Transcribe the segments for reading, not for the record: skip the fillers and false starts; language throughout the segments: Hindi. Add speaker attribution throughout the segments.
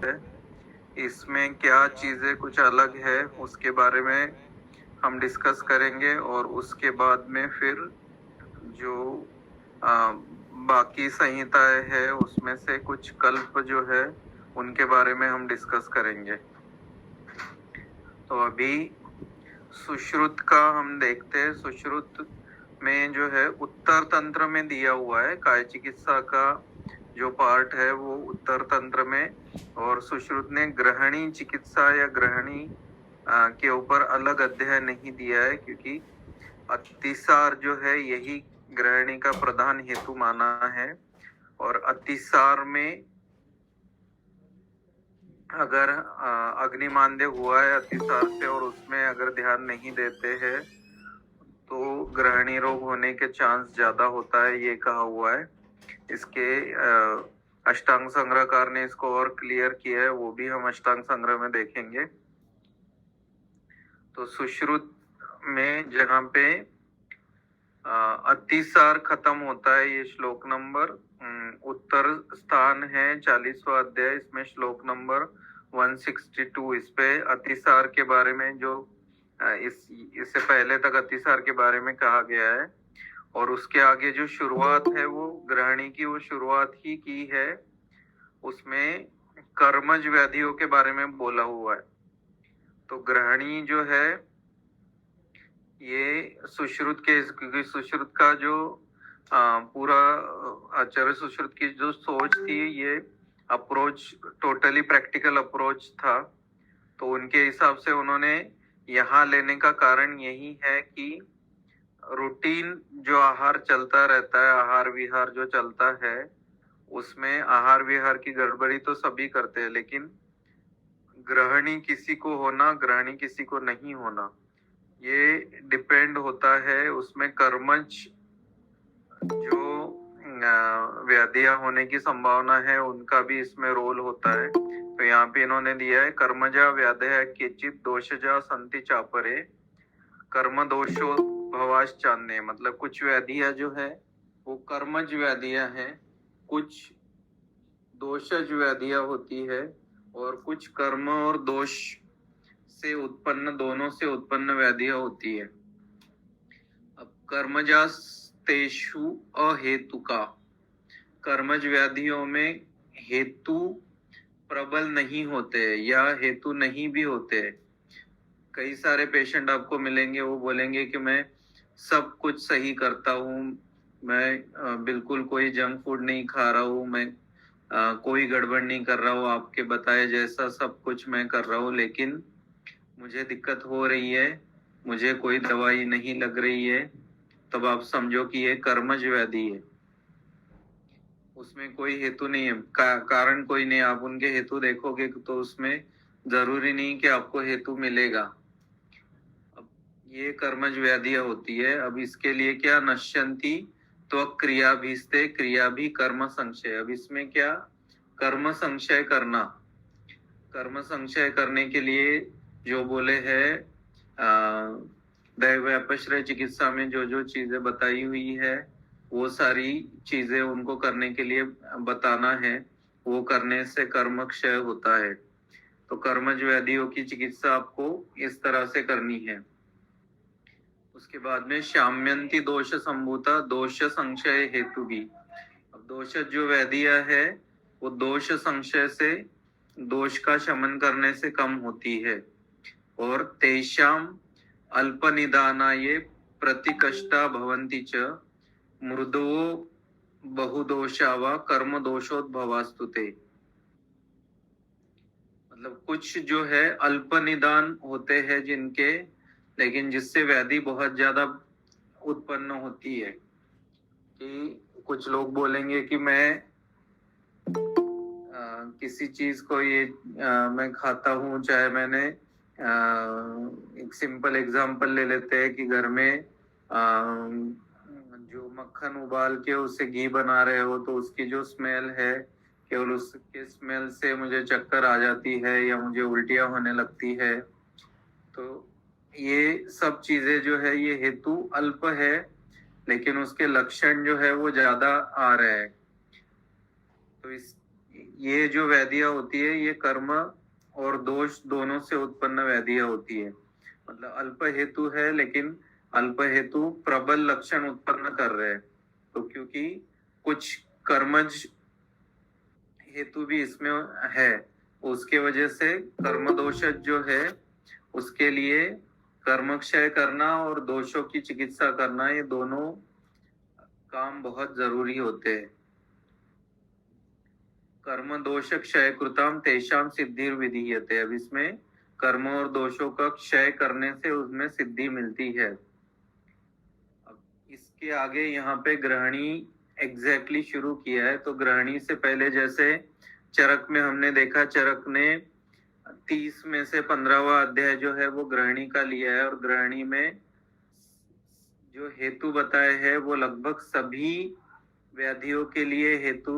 Speaker 1: है, इसमें क्या चीज़ें कुछ अलग है उसके बारे में हम डिस्कस करेंगे और उसके बाद में फिर जो आ, बाकी संहिताएं है उसमें से कुछ कल्प जो है उनके बारे में हम डिस्कस करेंगे। तो अभी सुश्रुत का हम देखते हैं। सुश्रुत में जो है उत्तर तंत्र में दिया हुआ है, काय चिकित्सा का जो पार्ट है वो उत्तर तंत्र में, और सुश्रुत ने ग्रहणी चिकित्सा या ग्रहणी के ऊपर अलग अध्याय नहीं दिया है, क्योंकि अतिसार जो है यही ग्रहणी का प्रधान हेतु माना है। और अतिसार में अगर अग्निमांद्य हुआ है अतिसार से और उसमें अगर ध्यान नहीं देते हैं तो ग्रहणी रोग होने के चांस ज्यादा होता है, ये कहा हुआ है। इसके अष्टांग संग्रहकार ने इसको और क्लियर किया है, वो भी हम अष्टांग संग्रह में देखेंगे। तो सुश्रुत में जहाँ पे अतिसार खत्म होता है, ये श्लोक नंबर उत्तर स्थान है 40वां अध्याय, इसमें श्लोक नंबर 162। इस पे अतिसार के बारे में जो इससे पहले तक अतिसार के बारे में कहा गया है, और उसके आगे जो शुरुआत है वो ग्रहणी की वो शुरुआत ही की है, उसमें कर्मज व्याधियों के बारे में बोला हुआ है। तो ग्रहणी जो है ये सुश्रुत के, क्योंकि सुश्रुत का जो पूरा आचार्य सुश्रुत की जो सोच थी, ये अप्रोच टोटली प्रैक्टिकल अप्रोच था। तो उनके हिसाब से उन्होंने यहाँ लेने का कारण यही है कि रूटीन जो आहार चलता रहता है, आहार विहार जो चलता है, उसमें आहार विहार की गड़बड़ी तो सभी करते हैं, लेकिन ग्रहणी किसी को होना, ग्रहणी किसी को नहीं होना, ये डिपेंड होता है उसमें कर्मज जो व्याधियां होने की संभावना है उनका भी इसमें रोल होता है। तो यहाँ पे इन्होंने दिया है कर्मजा व्याधय केचित दोषजा संति चापरे कर्म दोषो भवास चांदने, मतलब कुछ व्याधियां जो है वो कर्मज व्याधियां हैं, कुछ दोषज व्याधियां होती है, और कुछ कर्म और दोष से उत्पन्न, दोनों से उत्पन्न व्याधियां होती है। अब कर्मजास्तेषु अहेतुका, कर्मज व्याधियों में हेतु प्रबल नहीं होते या हेतु नहीं भी होते। कई सारे पेशेंट आपको मिलेंगे, वो बोलेंगे कि मैं सब कुछ सही करता हूँ, मैं बिल्कुल कोई जंक फूड नहीं खा रहा हूँ, मैं कोई गड़बड़ नहीं कर रहा हूँ, आपके बताए जैसा सब कुछ मैं कर रहा हूँ, लेकिन मुझे दिक्कत हो रही है, मुझे कोई दवाई नहीं लग रही है। तब आप समझो कि ये कर्मज व्याधि है, उसमें कोई हेतु नहीं है, कारण कोई नहीं। आप उनके हेतु देखोगे तो उसमें जरूरी नहीं कि आपको हेतु मिलेगा। अब ये कर्मज व्याधियां होती है। अब इसके लिए क्या नश्यंती तो क्रिया भीस्ते, क्रिया भी कर्म संशय। अब इसमें क्या कर्म संशय करना, कर्म संशय करने के लिए जो बोले है दैव अपश्रय चिकित्सा में जो जो चीजें बताई हुई है वो सारी चीजें उनको करने के लिए बताना है, वो करने से कर्म क्षय होता है। तो कर्मज व्याधियों की चिकित्सा आपको इस तरह से करनी है। उसके बाद में शाम्यंती दोष संभूता दोष संशय हेतु भी। अब दोष जो व्याधियां है वो दोष संशय से, दोष का शमन करने से कम होती है, और तेषाम अल्पनिदानाये प्रतिकष्टा भवन्ति च मृदो बहुदोषा व कर्म दोषोद्भवास्तुते। मतलब कुछ जो है अल्पनिदान होते हैं जिनके, लेकिन जिससे व्याधि बहुत ज्यादा उत्पन्न होती है। कि कुछ लोग बोलेंगे कि मैं किसी चीज को ये मैं खाता हूँ, चाहे मैंने एक सिंपल एग्जांपल ले लेते हैं कि घर में जो मक्खन उबाल के उससे घी बना रहे हो, तो उसकी जो स्मेल है, केवल उसके स्मेल से मुझे चक्कर आ जाती है या मुझे उल्टियां होने लगती है। तो ये सब चीजें जो है ये हेतु अल्प है, लेकिन उसके लक्षण जो है वो ज्यादा आ रहे हैं। तो ये जो व्याधियां होती है ये कर्म और दोष दोनों से उत्पन्न व्याधियां होती है। मतलब अल्प हेतु है लेकिन अल्प हेतु प्रबल लक्षण उत्पन्न कर रहे हैं। तो क्योंकि कुछ कर्मज हेतु भी इसमें है, उसके वजह से कर्म दोष जो है उसके लिए कर्म क्षय करना और दोषों की चिकित्सा करना, ये दोनों काम बहुत जरूरी होते हैं। कर्म दोष क्षय कृताम तेषाम सिद्धि विधीयते। अब इसमें कर्म और दोषों का क्षय करने से उसमें सिद्धि मिलती है। अब इसके आगे यहाँ पे ग्रहणी एग्जैक्टली शुरू किया है। तो ग्रहणी से पहले जैसे चरक में हमने देखा, चरक ने 30 में से 15वां अध्याय जो है वो ग्रहणी का लिया है, और ग्रहणी में जो हेतु बताए हैं वो लगभग सभी व्याधियों के लिए हेतु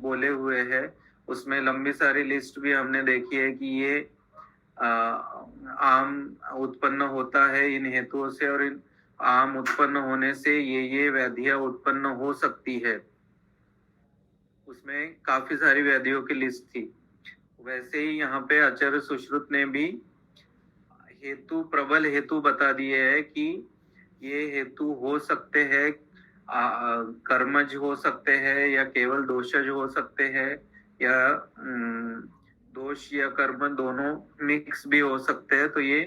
Speaker 1: बोले हुए हैं। उसमें लंबी सारी लिस्ट भी हमने देखी है कि ये आम उत्पन्न होता है इन हेतुओं से, और इन आम उत्पन्न होने से ये व्याधियां उत्पन्न हो सकती है। उसमें काफी सारी व्याधियों की लिस्ट थी। वैसे ही यहाँ पे आचार्य सुश्रुत ने भी हेतु, प्रबल हेतु बता दिए है कि ये हेतु हो सकते हैं, कर्मज हो सकते हैं या केवल दोषज हो सकते हैं, या दोष या कर्म दोनों मिक्स भी हो सकते हैं। तो ये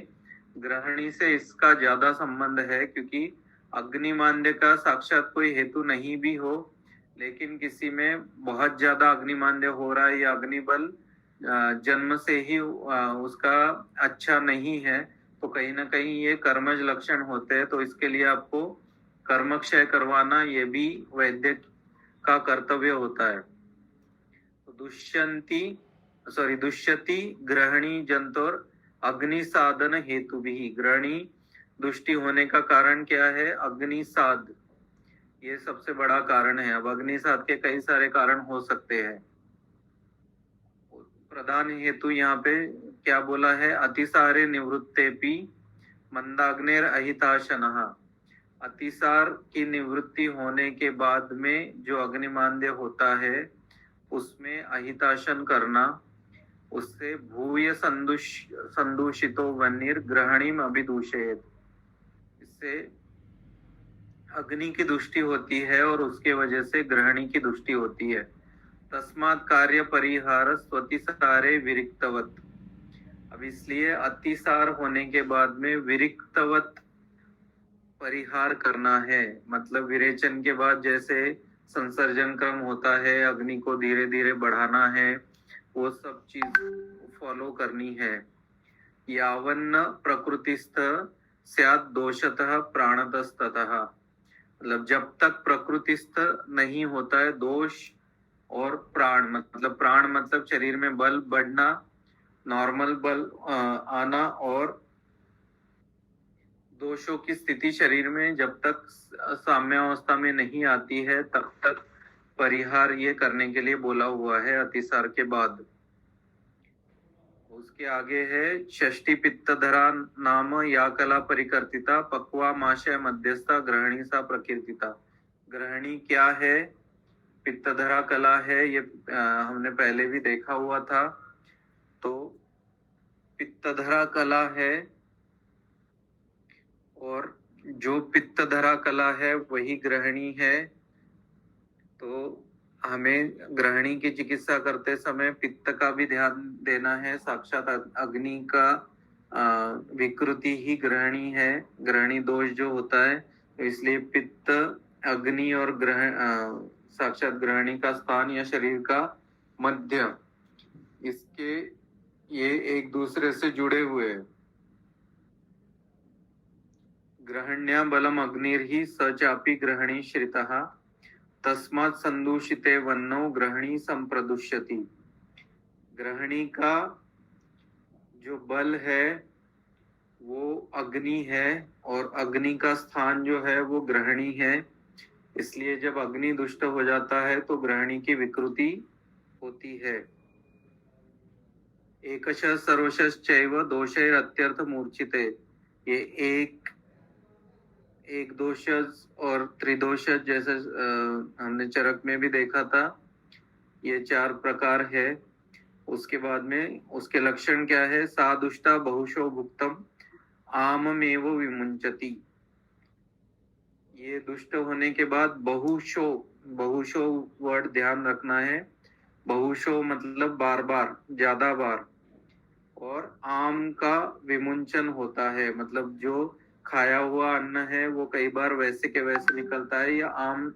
Speaker 1: ग्रहणी से इसका ज्यादा संबंध है, क्योंकि अग्निमांद्य का साक्षात कोई हेतु नहीं भी हो, लेकिन किसी में बहुत ज्यादा अग्निमांद्य हो रहा है या अग्निबल जन्म से ही उसका अच्छा नहीं है, तो कहीं ना कहीं ये कर्मज लक्षण होते हैं। तो इसके लिए आपको कर्म क्षय करवाना ये भी वैद्य का कर्तव्य होता है। तो दुष्यति ग्रहणी जंतोर अग्नि साधन हेतु भी। ग्रहणी दुष्टि होने का कारण क्या है? अग्निसाद, ये सबसे बड़ा कारण है। अब अग्निसाद के कई सारे कारण हो सकते हैं। प्रधान हेतु यहाँ पे क्या बोला है? अतिसारे निवृत्तेपि मंदाग्नेर अहिताशनः। अतिसार की निवृत्ति होने के बाद में जो अग्निमांद्य होता है उसमें अहिताशन करना, उससे भूय संदूषितो वन्निर ग्रहणीम अभिदूषयेत। इससे अग्नि की दुष्टि होती है और उसके वजह से ग्रहणी की दुष्टि होती है। तस्मात् कार्य परिहार स्वतिसारे विरिक्तवत। अब इसलिए अतिसार होने के बाद में विरिक्तवत परिहार करना है। मतलब विरेचन के बाद जैसे संसर्जन क्रम होता है, अग्नि को धीरे धीरे बढ़ाना है, वो सब चीज फॉलो करनी है। यावन्न प्रकृतिस्थ स्यात् दोषतः प्राणतस्ततः। मतलब जब तक प्रकृतिस्थ नहीं होता है दोष और प्राण, मतलब प्राण मतलब शरीर में बल बढ़ना, नॉर्मल बल आना, और दोषों की स्थिति शरीर में जब तक साम्यावस्था में नहीं आती है तब तक परिहार ये करने के लिए बोला हुआ है अतिसार के बाद। उसके आगे है षष्ठी पित्तधरा नाम या कला परिकर्तिता पक्वा माशय मध्यस्था ग्रहणी सा प्रकीर्तिता। ग्रहणी क्या है? पित्तधरा कला है। ये हमने पहले भी देखा हुआ था। तो पित्तधरा कला है, और जो पित्तधरा कला है वही ग्रहणी है। तो हमें ग्रहणी की चिकित्सा करते समय पित्त का भी ध्यान देना है। साक्षात अग्नि का विकृति ही ग्रहणी है, ग्रहणी दोष जो होता है। तो इसलिए पित्त, अग्नि और साक्षात ग्रहणी का स्थान या शरीर का मध्य, इसके ये एक दूसरे से जुड़े हुए हैं। ग्रहण्या बलम अग्निर्हि स चापि ग्रहणी श्रितः तस्मात् संदूषिते वन्नो ग्रहणी संप्रदुष्यति। ग्रहणी का जो बल है वो अग्नि है, और अग्नि का स्थान जो है वो ग्रहणी है। इसलिए जब अग्नि दुष्ट हो जाता है तो ग्रहणी की विकृति होती है। एकश सर्वशश्चैव दोषैर अत्यर्थ मूर्छिते। ये एक दोषज और त्रिदोषज जैसे हमने चरक में भी देखा था ये 4 प्रकार है। उसके बाद में उसके लक्षण क्या है? सादुष्टा बहुशो भुक्तम आममेव विमुंचति। ये दुष्ट होने के बाद बहुशो, बहुशो वर्ड ध्यान रखना है। बहुशो मतलब बार बार, ज्यादा बार। और आम का विमुंचन होता है, मतलब जो खाया हुआ अन्न है वो कई बार वैसे के वैसे निकलता है, या आम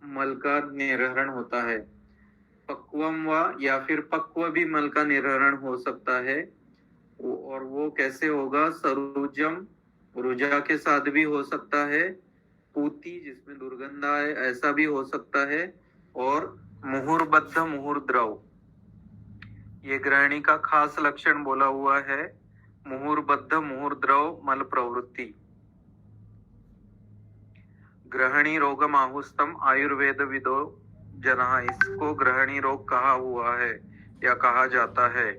Speaker 1: मल का निर्हरण होता है। पक्वम व, या फिर पक्व भी मल का निर्हरण हो सकता है। और वो कैसे होगा? सरुजम, रुजा के साथ भी हो सकता है। पूती, जिसमें दुर्गंध आए, ऐसा भी हो सकता है। और मुहुर्बद्ध मुहुर्द्रव, ये ग्रहणी का खास लक्षण बोला हुआ है। मुहुर्बद्ध मुहुर्द्रव मल प्रवृत्ति। ग्रहणी रोगम आहुस्तम आयुर्वेद विदो जना, इसको ग्रहणी रोग कहा हुआ है या कहा जाता है।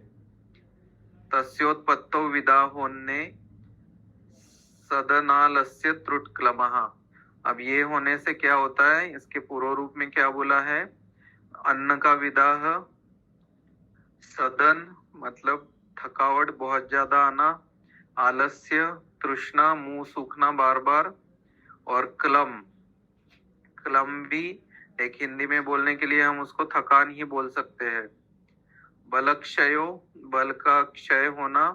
Speaker 1: तस्योत्पत्तो विदा होने सदनालस्य त्रुटक्लमः। अब ये होने से क्या होता है? इसके पूर्व रूप में क्या बोला है? अन्न का विदाह, सदन मतलब थकावट बहुत ज्यादा आना, आलस्य तृष्णा, मुंह सूखना बार बार, और क्लम, क्लम भी एक हिंदी में बोलने के लिए हम उसको थकान ही बोल सकते हैं। बलक्षयो, बल का क्षय होना,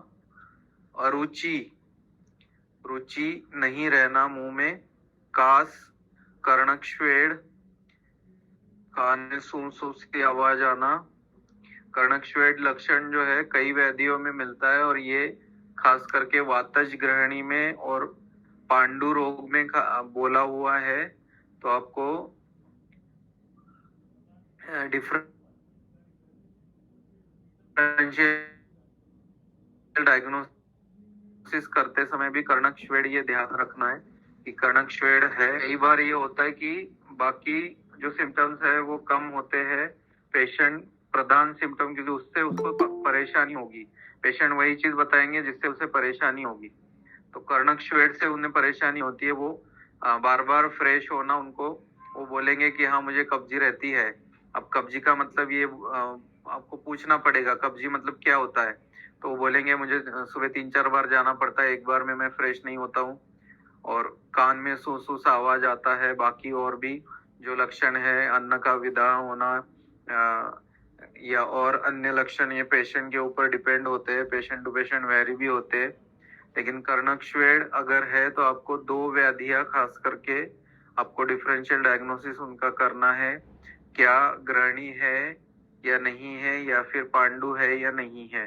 Speaker 1: अरुचि, रुचि नहीं रहना मुंह में, कास, कर्णक्षवेड, कान में सूं सूं सी आवाज आना। कर्णक्षवेड लक्षण जो है कई व्याधियों में मिलता है, और ये खास करके वातज ग्रहणी में और पांडु रोग में बोला हुआ है। तो आपको डिफरेंशियल डायग्नोसिस करते समय भी कर्णक्षवेड ये ध्यान रखना है कि कर्णक्षवेड है। कई बार ये होता है कि बाकी जो सिम्टम्स है वो कम होते हैं, पेशेंट प्रधान सिम्टम, क्योंकि उससे उसको परेशानी होगी। पेशेंट वही चीज बताएंगे जिससे उसे परेशानी होगी। तो कर्णक्षवेड से उन्हें परेशानी होती है, वो बार बार फ्रेश होना, उनको वो बोलेंगे कि हाँ मुझे कब्जी रहती है। अब कब्जी का मतलब ये आपको पूछना पड़ेगा कब्जी मतलब क्या होता है। तो वो बोलेंगे मुझे सुबह 3-4 बार जाना पड़ता है, एक बार में मैं फ्रेश नहीं होता हूँ, और कान में सू सू सा आवाज आता है। बाकी और भी जो लक्षण है, अन्न का विदा होना या और अन्य लक्षण, ये पेशेंट के ऊपर डिपेंड होते हैं, पेशेंट टू पेशेंट वेरी भी होते हैं। लेकिन कर्णक्षवेड अगर है तो आपको 2 व्याधियां खास करके आपको डिफरेंशियल डायग्नोसिस उनका करना है, क्या ग्रहणी है या नहीं है, या फिर पांडु है या नहीं है।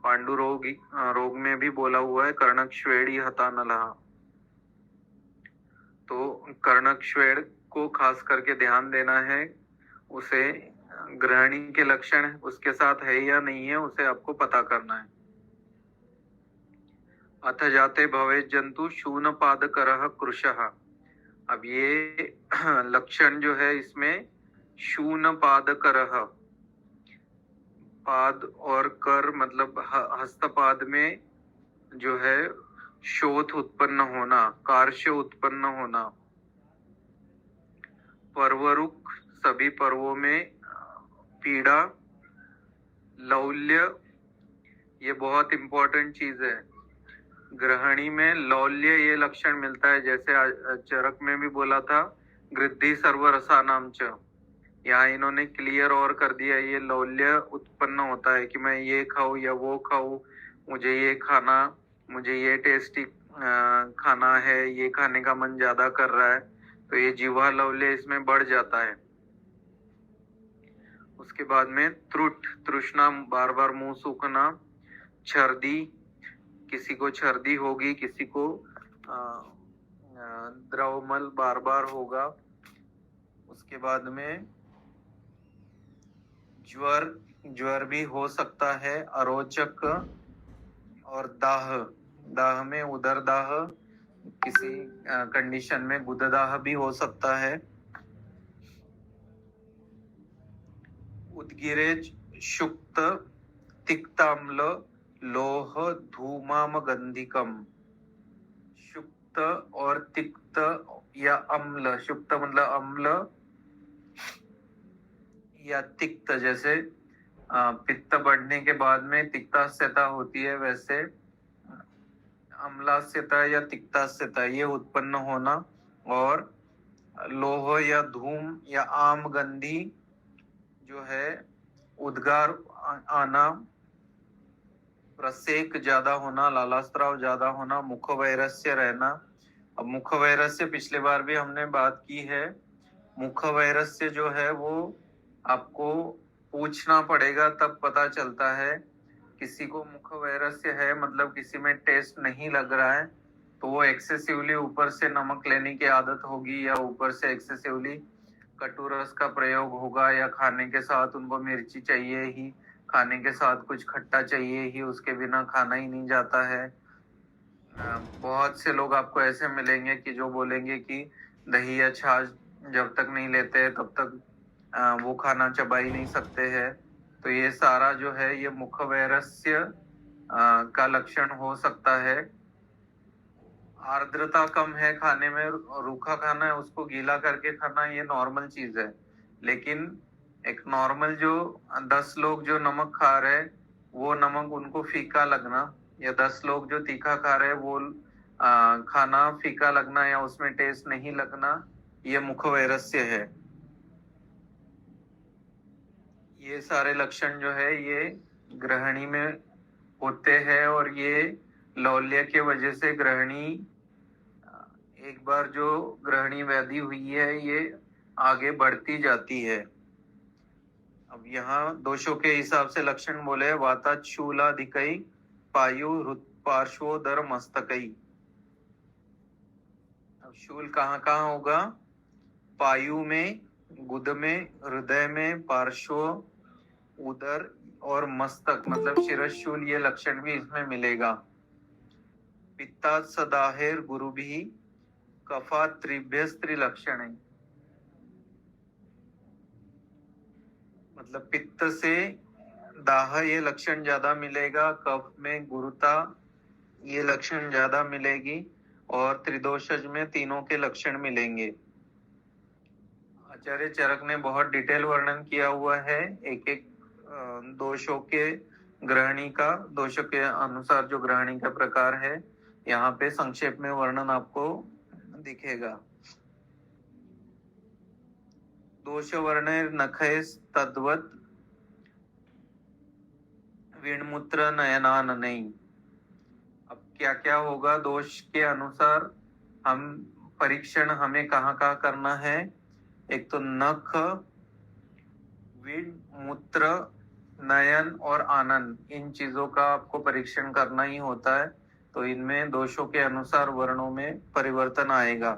Speaker 1: पांडु रोग में भी बोला हुआ है कर्णक्षवेडी हतानलः। तो कर्णक्षवेड को खास करके ध्यान देना है, उसे ग्रहणी के लक्षण उसके साथ है या नहीं है उसे आपको पता करना है। अथ जाते भवे जंतु शून पाद करह कृशः। अब ये लक्षण जो है इसमें शून पाद करह, पाद और कर मतलब हस्तपाद में जो है शोथ उत्पन्न होना, कार्श्य उत्पन्न होना। पर्वरुक, सभी पर्वों में पीड़ा। लौल्य, ये बहुत इंपॉर्टेंट चीज है। ग्रहणी में लौल्य ये लक्षण मिलता है, जैसे चरक में भी बोला था गृद्धि सर्वरसानाम च। यहाँ इन्होंने क्लियर और कर दिया, ये लौल्य उत्पन्न होता है कि मैं ये खाऊं या वो खाऊं, मुझे ये खाना, मुझे ये टेस्टी खाना है, ये खाने का मन ज्यादा कर रहा है, तो ये जीवा लौल्य इसमें बढ़ जाता है। उसके बाद में त्रुट, तृष्णा, बार बार मुंह सूखना। छर्दी, किसी को छर्दी होगी, किसी को द्रवमल बार बार होगा। उसके बाद में ज्वर, ज्वर भी हो सकता है। अरोचक और दाह, दाह में उदर दाह, किसी कंडीशन में गुददाह भी हो सकता है। उदगिरेज, शुक्त, तिक्ताम्ल, लोह धूमाम गंधिकम। शुक्त और तिक्त या अम्ल, शुक्त मतलब अम्ल, या तिक्त, जैसे पित्त बढ़ने के बाद में तिक्तास्यता होती है, वैसे अम्लास्यता या तिक्तास्यता ये उत्पन्न होना, और लोह या धूम या आम गंधी जो है उद्गार आना, प्रसेक ज्यादा होना, लालास्त्राव ज्यादा होना, मुख वैरस्य रहना। अब मुख वैरस्य पिछले बार भी हमने बात की है। मुख वैरस्य जो है वो आपको पूछना पड़ेगा, तब पता चलता है। किसी को मुख वैरस्य है मतलब किसी में टेस्ट नहीं लग रहा है, तो वो एक्सेसिवली ऊपर से नमक लेने की आदत होगी, या ऊपर से एक्सेसिवली कटुरस का प्रयोग होगा, या खाने के साथ उनको मिर्ची चाहिए ही, खाने के साथ कुछ खट्टा चाहिए ही, उसके बिना खाना ही नहीं जाता है। बहुत से लोग आपको ऐसे मिलेंगे कि जो बोलेंगे कि दही या छाछ जब तक नहीं लेते तब तक वो खाना चबा ही नहीं सकते हैं। तो ये सारा जो है ये मुख वैरस्य का लक्षण हो सकता है। आर्द्रता कम है खाने में, रूखा खाना है उसको गीला करके खाना, ये नॉर्मल चीज है। लेकिन एक नॉर्मल जो 10 लोग जो नमक खा रहे वो नमक उनको फीका लगना, या 10 लोग जो तीखा खा रहे वो खाना फीका लगना या उसमें टेस्ट नहीं लगना, ये मुख वैरस्य है। ये सारे लक्षण जो है ये ग्रहणी में होते हैं, और ये लौल्य के वजह से ग्रहणी, एक बार जो ग्रहणी व्याधि हुई है ये आगे बढ़ती जाती है। अब यहाँ दोषों के हिसाब से लक्षण बोले, वाताचूलाधिकई पायु पार्श्वोदर मस्तकई। अब शूल कहाँ कहाँ होगा? पायु में, गुद में, हृदय में, पार्श्व, उदर और मस्तक मतलब शिरशूल, ये लक्षण भी इसमें मिलेगा। पित्ता सदाहेर गुरु भी कफा त्रिभ्यस्त्री लक्षण है, मतलब पित्त से दाह ये लक्षण ज्यादा मिलेगा, कफ में गुरुता ये लक्षण ज्यादा मिलेगी, और त्रिदोषज में तीनों के लक्षण मिलेंगे। आचार्य चरक ने बहुत डिटेल वर्णन किया हुआ है एक एक दोषों के ग्रहणी का, दोषों के अनुसार जो ग्रहणी का प्रकार है, यहाँ पे संक्षेप में वर्णन आपको दिखेगा। दोष वर्ण नखय तद्वत विणमूत्र नयनान नहीं। अब क्या क्या होगा दोष के अनुसार, हम परीक्षण हमें कहाँ कहाँ करना है? एक तो नख, विण, मूत्र, नयन और आनन, इन चीजों का आपको परीक्षण करना ही होता है। तो इनमें दोषों के अनुसार वर्णों में परिवर्तन आएगा।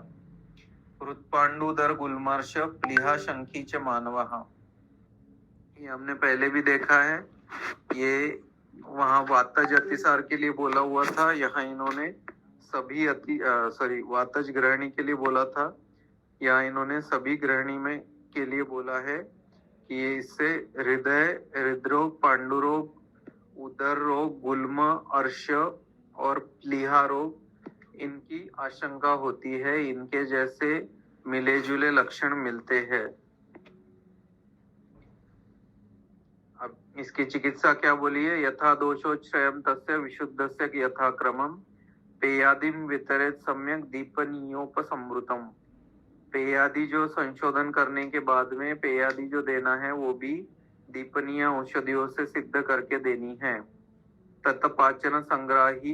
Speaker 1: हृत्पांडुदर गुलमर्श प्लीहा शंखी च मानवः, ये हमने पहले भी देखा है। ये वहां वातज अतिसार के लिए बोला हुआ था, यहाँ इन्होंने सभी वातज ग्रहणी के लिए बोला था, यहाँ इन्होंने सभी ग्रहणी में के लिए बोला है कि इससे हृदय, हृदरोग, पांडुरोग, उदर रोग, गुल्म, अर्श और प्लीहा रोग, इनकी आशंका होती है। इनके जैसे मिले जुले लक्षण मिलते हैं। अब इसकी चिकित्सा क्या बोली है? यथा दोषोच्छयम तस्य विशुद्धस्य यथा क्रमम पेयादिम वितरेत सम्यक दीपनीयोपसमृतम। पेयादि जो संशोधन करने के बाद में पेयादि जो देना है वो भी दीपनीय औषधियों से सिद्ध करके देनी है। तत्पाचन संग्राही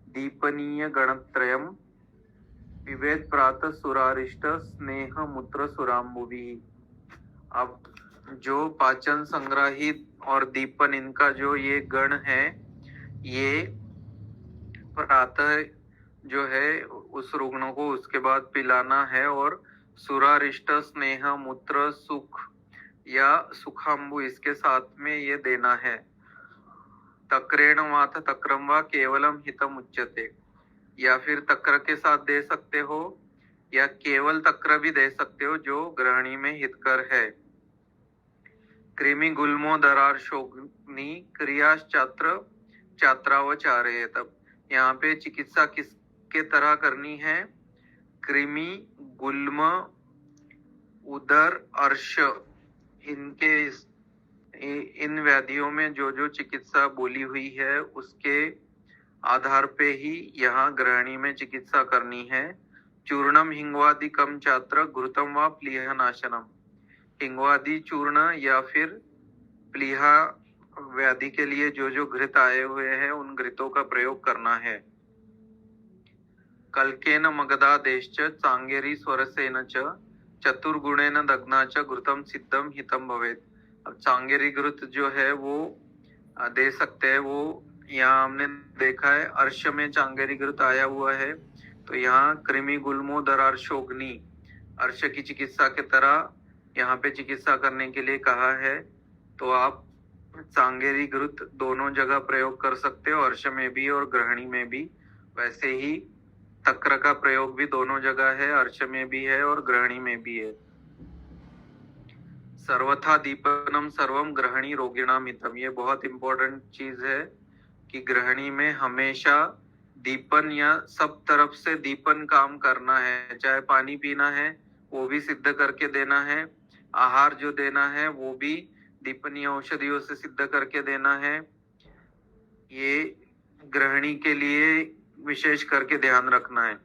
Speaker 1: दीपनीय गणत्रयम विवेद प्रातः सुरारिष्ट स्नेह मूत्र सुराम्बुभी। अब जो पाचन संग्राही और दीपन, इनका जो ये गण है, ये प्रातः जो है उस रुग्ण को उसके बाद पिलाना है, और सुरारिष्ट, स्नेह, मूत्र, सुख या सुखाम्बु इसके साथ में ये देना है। तक्रेण वाथ तक्रम वा केवलम हितम उच्यते, या फिर तक्र के साथ दे सकते हो या केवल तक्र भी दे सकते हो जो ग्रहणी में हितकर है। कृमि गुल्मो दरार्शोग्नि क्रियाश्चात्र चात्रावचारे। तब यहाँ पे चिकित्सा किसके तरह करनी है? कृमि, गुल्म, उदर, अर्श, इनके इन व्याधियों में जो जो चिकित्सा बोली हुई है उसके आधार पे ही यहाँ ग्रहणी में चिकित्सा करनी है। चूर्णम हिंगवादिकम चात्र घृतम व प्लीह नाशनम। हिंगवादी चूर्ण या फिर प्लीहा व्याधि के लिए जो जो घृत आए हुए हैं उन घृतों का प्रयोग करना है। कल्केन मगधादेश्च चांगेरी स्वरसेन च चतुर्गुणेन दग्ना च घृतम सिद्धम हितम भवेत। अब चांगेरी घृत जो है वो दे सकते हैं। वो यहाँ हमने देखा है अर्श में चांगेरी घृत आया हुआ है, तो यहाँ कृमि गुल्मो दरार्शोग्नि अर्श की चिकित्सा के तरह यहाँ पे चिकित्सा करने के लिए कहा है। तो आप चांगेरी घृत दोनों जगह प्रयोग कर सकते हो, अर्श में भी और ग्रहणी में भी। वैसे ही तक्र का प्रयोग भी दोनों जगह है, अर्श में भी है और ग्रहणी में भी है। सर्वथा दीपनम सर्वम ग्रहणी रोगिणाम हितम। ये बहुत इंपॉर्टेंट चीज है कि ग्रहणी में हमेशा दीपन या सब तरफ से दीपन काम करना है। चाहे पानी पीना है वो भी सिद्ध करके देना है, आहार जो देना है वो भी दीपनीय औषधियों से सिद्ध करके देना है। ये ग्रहणी के लिए विशेष करके ध्यान रखना है।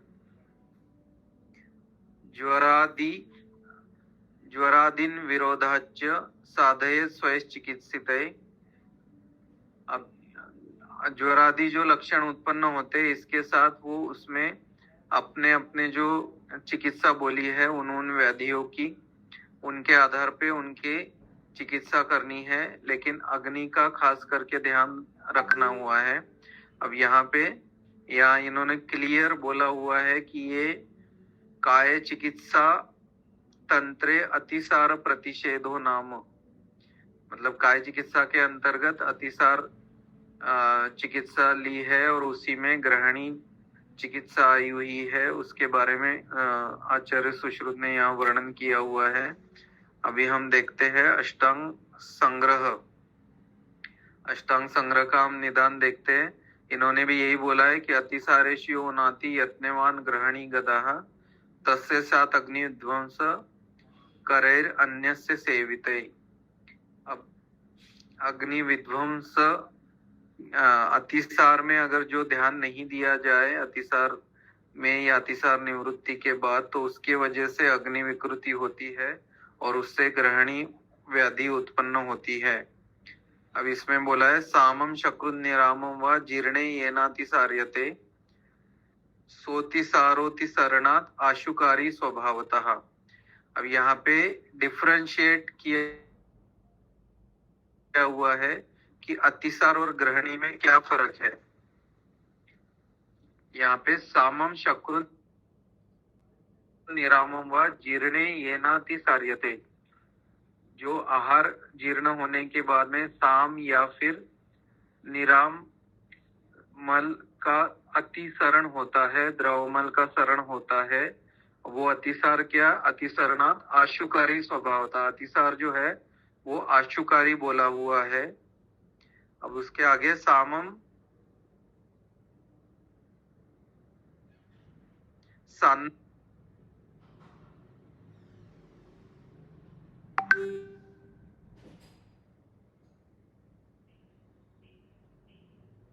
Speaker 1: ज्वरादीन विरोधाच साधये स्वयश्चिकित्सिते। अब ज्वरादि जो लक्षण उत्पन्न होते हैं इसके साथ वो उसमें अपने अपने जो चिकित्सा बोली है उन व्याधियों की उनके आधार पे उनके चिकित्सा करनी है, लेकिन अग्नि का खास करके ध्यान रखना हुआ है। अब यहाँ पे इन्होंने क्लियर बोला हुआ है कि ये काय चिकित्सा तंत्रे अतिसार प्रतिषेधो नाम, मतलब काय चिकित्सा के अंतर्गत अतिसार चिकित्सा ली है और उसी में ग्रहणी चिकित्सा आई हुई है। उसके बारे में आचार्य सुश्रुत ने यहाँ वर्णन किया हुआ है। अभी हम देखते हैं अष्टांग संग्रह का हम निदान देखते हैं। इन्होंने भी यही बोला है कि अतिसारेष्यो नाति यत्नवान ग्रहणी गदाः तस्य सात अग्नि ध्वंस करैर अन्यस्य सेविते। अब अग्नि विध्वंस अतिसार में अगर जो ध्यान नहीं दिया जाए अतिसार में या अतिसार निवृत्ति के बाद, तो उसके वजह से अग्नि विकृति होती है और उससे ग्रहणी व्याधि उत्पन्न होती है। अब इसमें बोला है सामम शक्रु निरामम व जीर्णे येनातिसार्यते सोतिसारोतिसरणात् आशुकारी स्वभावतः। अब यहाँ पे डिफरेंशिएट किया हुआ है कि अतिसार और ग्रहणी में क्या फर्क है। यहाँ पे सामम शक्रु निरामम व जीर्णे येनातिसार्यते, जो आहार जीर्ण होने के बाद में साम या फिर निराम मल का अतिसरण होता है, द्रवमल का सरण होता है, वो अतिसार क्या अतिसरणात् आशुकारी स्वभाव था। अतिसार जो है वो आशुकारी बोला हुआ है। अब उसके आगे सामम सन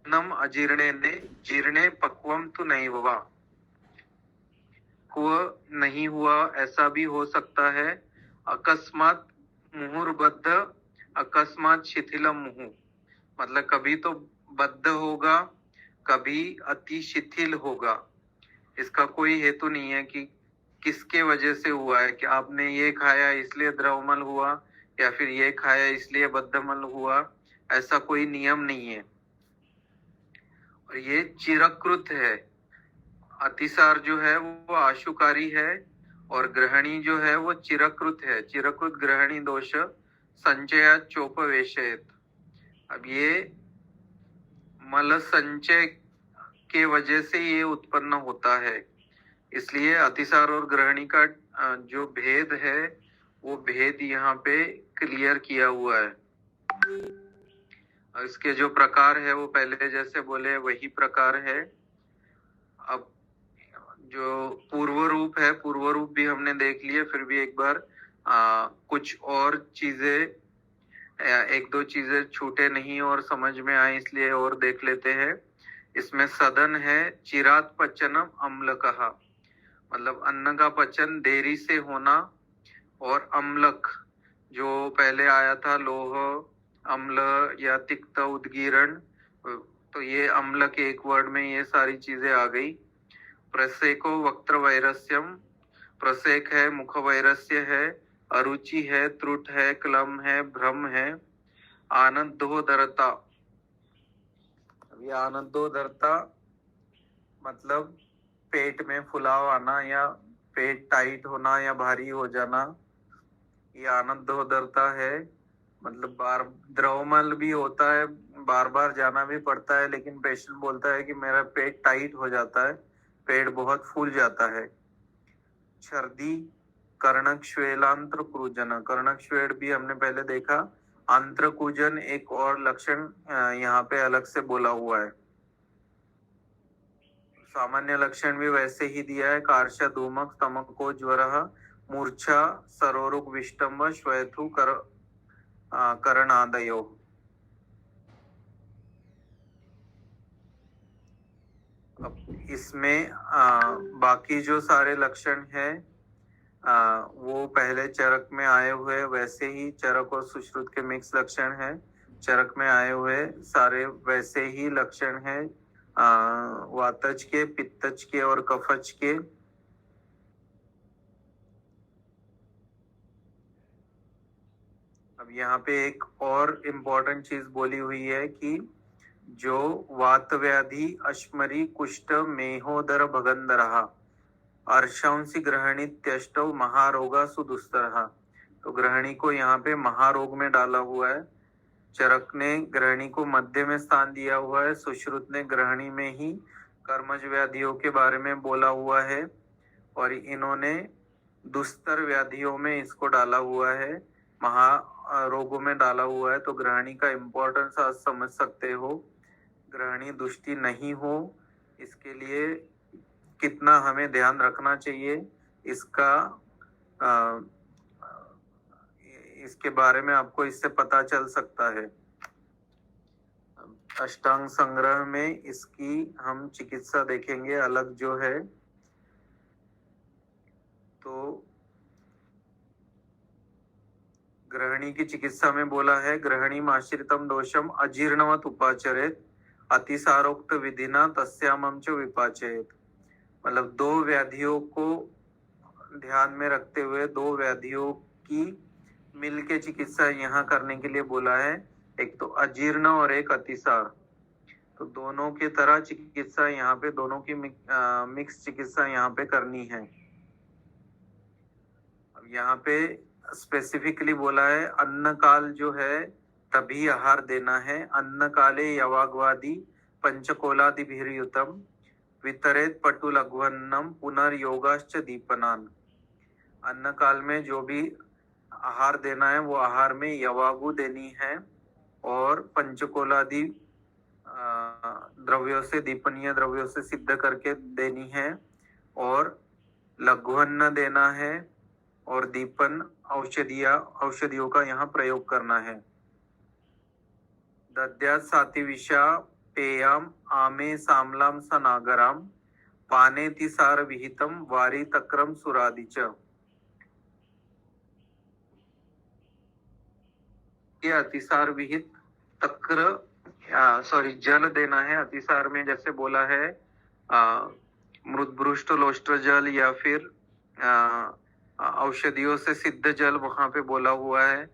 Speaker 1: नम अजीर्णे ने जीर्णे पक्वम तो नहीं हुआ नहीं हुआ ऐसा भी हो सकता है। अकस्मात मुहुर्बद्ध अकस्मात शिथिलम मुहु, मतलब कभी तो बद्ध होगा कभी अति शिथिल होगा। इसका कोई हेतु नहीं है कि किसके वजह से हुआ है, कि आपने ये खाया इसलिए द्रवमल हुआ या फिर ये खाया इसलिए बद्धमल हुआ, ऐसा कोई नियम नहीं है। और ये चिरकृत है। अतिसार जो है वो आशुकारी है और ग्रहणी जो है वो चिरकृत है। चिरकृत ग्रहणी दोष संचया चोपवेशयत। अब ये मल संचय के वजह से ये उत्पन्न होता है, इसलिए अतिसार और ग्रहणी का जो भेद है वो भेद यहाँ पे क्लियर किया हुआ है। इसके जो प्रकार है वो पहले जैसे बोले वही प्रकार है। अब जो पूर्व रूप है, पूर्व रूप भी हमने देख लिए, फिर भी एक बार कुछ और चीजें, एक दो चीजें छूटे नहीं और समझ में आए इसलिए और देख लेते हैं। इसमें सदन है चिरात पचनम अम्ल कहा, मतलब अन्न का पचन देरी से होना, और अम्लक जो पहले आया था लोह अम्ल या तिक्त उद्गीरण, तो ये अम्लक एक वर्ड में ये सारी चीजें आ गई। प्रसेको वक्त्र वैरस्यम, प्रसेक है, मुख वैरस्य है, अरुचि है, त्रुट है, क्लम है, भ्रम है, आनंदोदरता। अभी आनंदोदरता मतलब पेट में फुलाव आना या पेट टाइट होना या भारी हो जाना, ये आनंदोदरता है। मतलब बार द्रवमल भी होता है, बार बार जाना भी पड़ता है, लेकिन पेशेंट बोलता है कि मेरा पेट टाइट हो जाता है, पेट बहुत फूल जाता है। छर्दी, कर्णकश्वेलांत्र कूजन, कर्णकश्वेल भी हमने पहले देखा। आंत्रकूजन एक और लक्षण यहाँ पे अलग से बोला हुआ है। सामान्य लक्षण भी वैसे ही दिया है, कार्श धूमक तमको ज्वर, मूर्छा, सरोरुक विष्टम्भ, श्वेथु करणादयो। अब इसमें बाकी जो सारे लक्षण हैं वो पहले चरक में आए हुए वैसे ही, चरक और सुश्रुत के मिक्स लक्षण हैं, चरक में आए हुए सारे वैसे ही लक्षण हैं वातज के, पित्तज के और कफज के। अब यहाँ पे एक और इम्पोर्टेंट चीज बोली हुई है कि जो वात व्याधि, अश्मरी, कुष्ठ, मेहोदर भगंदरहा, अर्शांसी ग्रहणीत्यष्टौ महारोगा सुदुस्तरहा। तो ग्रहणी को यहाँ पे महारोग में डाला हुआ है, चरक ने ग्रहणी को मध्य में स्थान दिया हुआ है, सुश्रुत ने ग्रहणी में ही कर्मज व्याधियों के बारे में बोला हुआ है, और इन्होंने दुस्तर व्याधियों में इसको डाला हुआ है, महारोगों में डाला हुआ है। तो ग्रहणी का इम्पोर्टेंस आज समझ सकते हो। ग्रहणी दुष्टि नहीं हो इसके लिए कितना हमें ध्यान रखना चाहिए, इसका इसके बारे में आपको इससे पता चल सकता है। अष्टांग संग्रह में इसकी हम चिकित्सा देखेंगे अलग जो है। तो ग्रहणी की चिकित्सा में बोला है, ग्रहणी आश्रितम दोषम अजीर्णवत उपाचरेत, अतिसारोक्त विधिना तस्यामं च विपाचयेत। मतलब दो व्याधियों को ध्यान में रखते हुए दो व्याधियों की मिल के चिकित्सा यहाँ करने के लिए बोला है, एक तो अजीर्ण और एक अतिसार। तो दोनों की तरह चिकित्सा यहाँ पे, दोनों की मिक्स चिकित्सा यहाँ पे करनी है। अब यहाँ पे स्पेसिफिकली बोला है अन्न काल जो है तभी आहार देना है, अन्न काले यवाग्वादी पंचकोलादिभिर्युतम वितरेत पटुलघ्वन्नम पुनर्योगाश्च दीपनान। अन्न काल में जो भी आहार देना है वो आहार में यवागु देनी है और पंचकोलादि द्रव्यों से, दीपनीय द्रव्यों से सिद्ध करके देनी है, और लघुअन्न देना है, और दीपन औषधियों का यहाँ प्रयोग करना है। दद्यात् सातिविषा पेयाम आमे सामलाम सनागराम पानेति सार विहितम वारी तक्रम सुरादिच। ये अतिसार विहित तक्र जल देना है। अतिसार में जैसे बोला है मृदभ्रुष्ट लोष्ट्र जल या फिर औषधियों से सिद्ध जल वहां पे बोला हुआ है,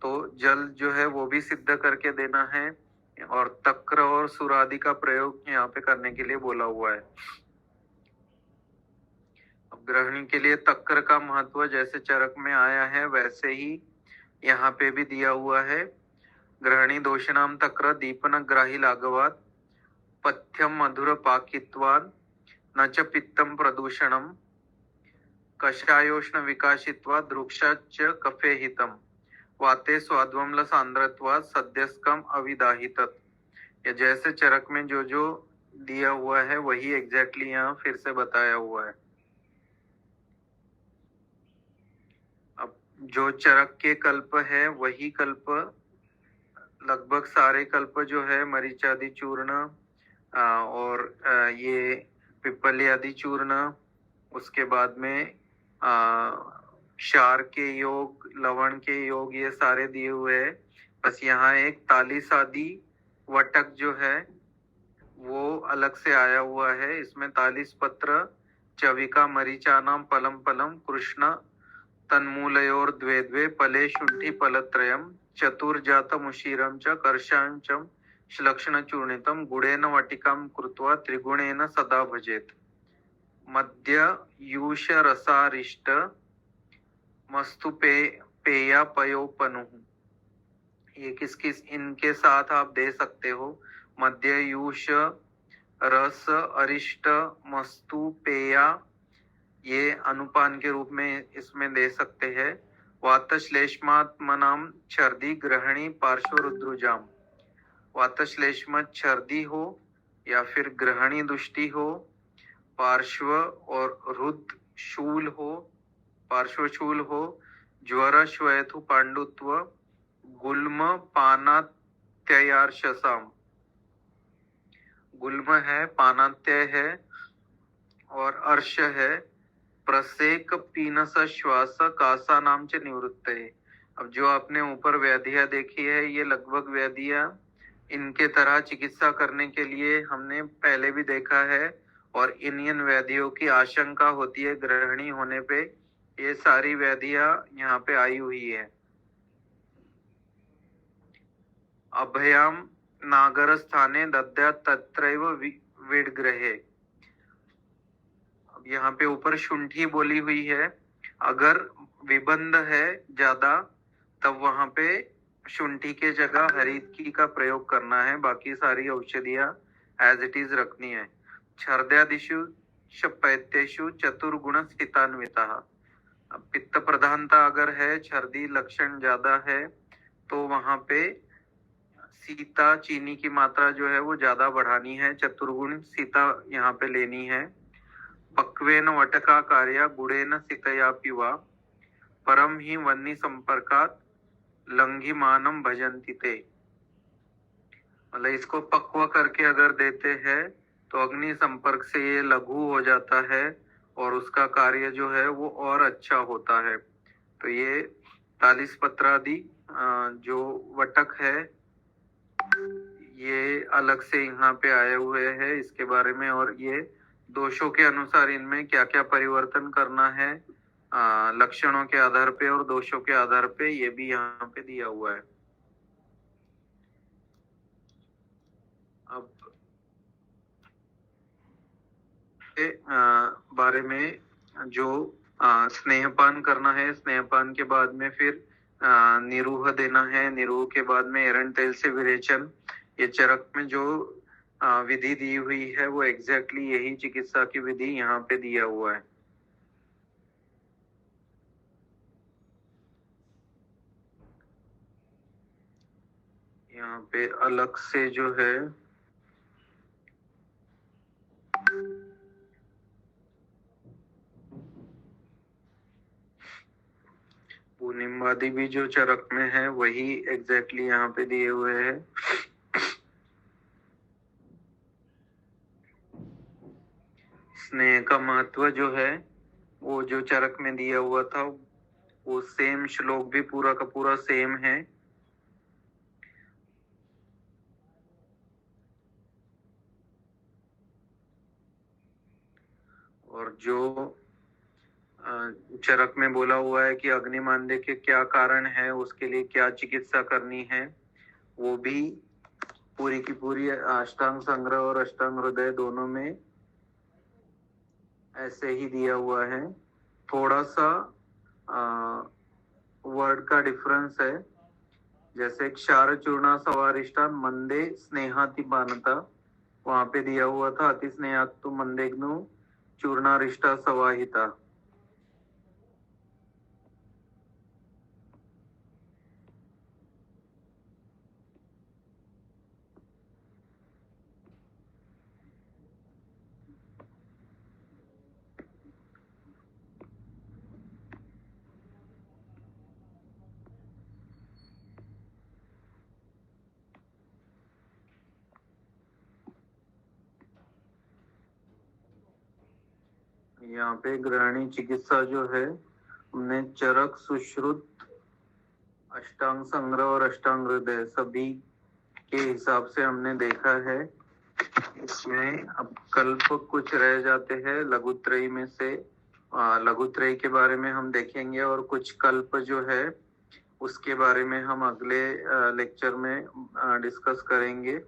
Speaker 1: तो जल जो है वो भी सिद्ध करके देना है, और तक्र और सुरादि का प्रयोग यहाँ पे करने के लिए बोला हुआ है। अब ग्रहणी के लिए तक्र का महत्व जैसे चरक में आया है वैसे ही यहाँ पे भी दिया हुआ है। ग्रहणी दोषणाम तक्र दीपन ग्राही लाघवात पथ्यम मधुर पाकित्वान न च पित्तम प्रदूषणम कषायोष्ण विकाशित्वा द्रुक्षाच कफे हितम वाते स्वाद्वम्ल सांद्रत्वा सद्यस्कम अविदाहितत। या जैसे चरक में जो जो दिया हुआ है वही एग्जैक्टली यहाँ फिर से बताया हुआ है। अब जो चरक के कल्प है वही कल्प, लगभग सारे कल्प जो है मरीचादि चूर्ण और ये पिपली आदि चूर्ण, उसके बाद में क्षार के योग, लवण के योग, ये सारे दिए हुए हैं। बस यहाँ एक तालीस आदि वटक जो है वो अलग से आया हुआ है। इसमें 40 पत्र चविका मरीचानाम पलम पलम कृष्ण तन्मूलयोर द्वे द्वे फले शुंठी फलत्रयम चतुर्जातमुशीरं च कर्षांचम श्लक्षण चूर्णितम गुड़ेन वटिकां कृत्वा त्रिगुणेन सदा भजेत। मध्य यूष रसारिष्ट मस्तु पेया पयोपनु। ये किस किस इनके साथ आप दे सकते हो। मध्य यूष रस अरिष्ट मस्तु पेया, ये अनुपान के रूप में इसमें दे सकते हैं। वातश्लेष्मात्मनाम छर्दी ग्रहणी पार्श्व रुद्रुजाम। वातश्लेष्म छर्दी हो या फिर ग्रहणी दुष्टि हो, पार्श्व और रुद्र शूल हो, पार्श्व शूल हो, ज्वर श्वेथु पांडुत्व गुल्म पानात्ययार्शसाम। गुल्म है, पानात्य है और अर्श है। प्रसेक पीनस श्वास कासा नाम च निवृत्त है। अब जो आपने ऊपर व्याधियां देखी है, ये लगभग व्याधियां इनके तरह चिकित्सा करने के लिए हमने पहले भी देखा है, और इन व्याधियों की आशंका होती है ग्रहणी होने पे। ये सारी व्याधियां यहाँ पे आई हुई है। अभयाम नागर स्थाने दद्या तत्रैव विडग्रहे। अब यहाँ पे ऊपर शुंठी बोली हुई है। अगर विबंध है ज्यादा तब वहां पे शुंठी के जगह हरितकी का प्रयोग करना है, बाकी सारी औषधियां एज इट इज रखनी है। छर्द्यादिशु शपैत्येषु चतुर्गुण स्थितान्विता। अब पित्त प्रधानता अगर है, छर्दी लक्षण ज्यादा है, तो वहां पे सीता चीनी की मात्रा जो है वो ज्यादा बढ़ानी है। चतुर्गुण सीता यहाँ पे लेनी है। पक्वेन वटका कार्या गुड़ेन सीतया पिवा परम ही वन्नी संपर्कात लंघिमानम भजन्ति ते। मतलब इसको पक्व करके अगर देते हैं तो अग्नि संपर्क से ये लघु हो जाता है और उसका कार्य जो है वो और अच्छा होता है। तो ये 40 पत्रादि जो वटक है ये अलग से यहाँ पे आए हुए हैं इसके बारे में, और ये दोषों के अनुसार इनमें क्या क्या परिवर्तन करना है लक्षणों के आधार पे और दोषों के आधार पे, ये भी यहाँ पे दिया हुआ है। अब बारे में जो स्नेहपान करना है, स्नेहपान के बाद में फिर निरूह देना है। निरूह के बाद में एरंड तेल से विरेचन। ये चरक में जो विधि दी हुई है वो एग्जैक्टली यही चिकित्सा की विधि यहाँ पे दिया हुआ है। यहाँ पे अलग से जो है पूर्णिमादि भी जो चरक में है वही एग्जैक्टली यहाँ पे दिए हुए हैं। स्नेह का महत्व जो है वो जो चरक में दिया हुआ था वो सेम श्लोक भी पूरा का पूरा सेम है। और जो चरक में बोला हुआ है कि अग्निमांद्य के क्या कारण है, उसके लिए क्या चिकित्सा करनी है, वो भी पूरी की पूरी अष्टांग संग्रह और अष्टांग हृदय दोनों में ऐसे ही दिया हुआ है। थोड़ा सा वर्ड का डिफरेंस है। जैसे क्षार चूर्णा सवारिष्टान मंदे स्नेहाति बानता, वहां पे दिया हुआ था अति स्नेहातु मंदेग्नु चूर्णारिष्टा सवाहिता। यहाँ पे गृहिणी चिकित्सा जो है, हमने चरक, सुश्रुत, अष्टांग संग्रह और अष्टांग हृदय सभी के हिसाब से हमने देखा है। इसमें अब कल्प कुछ रह जाते हैं लघुत्रयी में से। लघुत्रयी के बारे में हम देखेंगे और कुछ कल्प जो है उसके बारे में हम अगले लेक्चर में डिस्कस करेंगे।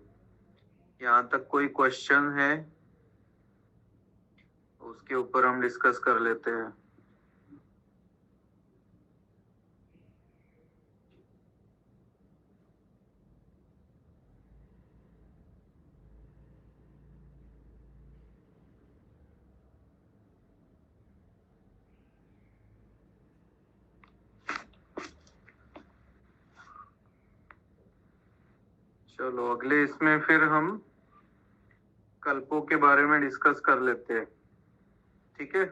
Speaker 1: यहाँ तक कोई क्वेश्चन है उसके ऊपर हम डिस्कस कर लेते हैं। चलो अगले इसमें फिर हम कल्पों के बारे में डिस्कस कर लेते हैं, ठीक है।